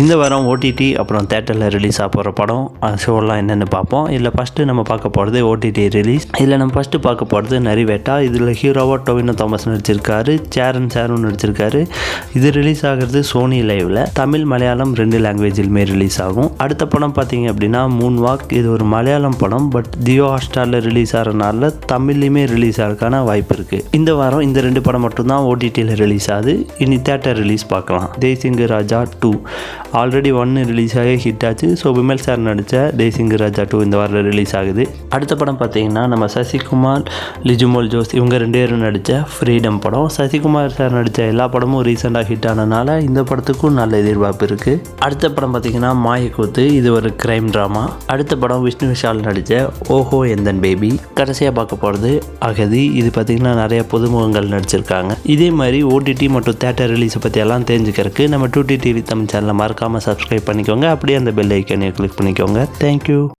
இந்த வாரம் ஓடிடி அப்புறம் தேட்டரில் ரிலீஸ் ஆக போகிற படம் ஷோலாம் என்னென்னு பார்ப்போம். இதில் ஃபஸ்ட்டு நம்ம பார்க்க போகிறது ஓடிடி ரிலீஸ். இதில் நம்ம ஃபஸ்ட்டு பார்க்க போகிறது நரிவேட்டா. இதில் ஹீரோவாக டொவினோ தாமஸ் நடிச்சிருக்காரு, சேரன் சாரும் நடிச்சிருக்காரு. இது ரிலீஸ் ஆகிறது சோனி லைவில். தமிழ் மலையாளம் 2 லாங்குவேஜிலுமே ரிலீஸ் ஆகும். அடுத்த படம் பார்த்தீங்க அப்படின்னா மூன் வாக். இது ஒரு மலையாளம் படம், பட் ஜியோ ஹாட்ஸ்டாரில் ரிலீஸ் ஆகிறதுனால தமிழ்லையுமே ரிலீஸ் ஆகிறதுக்கான வாய்ப்பு இருக்குது. இந்த வாரம் இந்த 2 படம் மட்டும்தான் ஓடிடியில் ரிலீஸ் ஆகுது. இனி தேட்டர் ரிலீஸ் பார்க்கலாம். தேசிங்கு ராஜா 2 ஆல்ரெடி 1 ரிலீஸ் ஆகி ஹிட் ஆச்சு. ஸோ விமல் சார் நடித்த தேசிங்கு ராஜா 2 இந்த வாரம் ரிலீஸ் ஆகுது. அடுத்த படம் பார்த்தீங்கன்னா நம்ம சசிகுமார், லிஜுமோல் ஜோஸ் இவங்க 2 பேரும் நடித்த ஃப்ரீடம் படம். சசிகுமார் சார் நடித்த எல்லா படமும் ரீசெண்டாக ஹிட் ஆனதுனால இந்த படத்துக்கும் நல்ல எதிர்பார்ப்பு இருக்குது. அடுத்த படம் பார்த்தீங்கன்னா மாயக்கூத்து. இது ஒரு கிரைம் ட்ராமா. அடுத்த படம் விஷ்ணு விஷால் நடித்த ஓஹோ எந்தன் பேபி. கடைசியாக பார்க்க போகிறது அகதி. இது பார்த்திங்கன்னா நிறைய புதுமுகங்கள் நடிச்சிருக்காங்க. இதே மாதிரி ஓடிடி மற்றும் தேட்டர் ரிலீஸை பற்றி எல்லாம் தெரிஞ்சுக்கிறதுக்கு நம்ம 2T TV தமிழ் சேனலை மறக்காமல் சப்ஸ்கிரைப் பண்ணிக்கோங்க. அப்படியே அந்த பெல் ஐக்கனை கிளிக் பண்ணிக்கோங்க. தேங்க்யூ.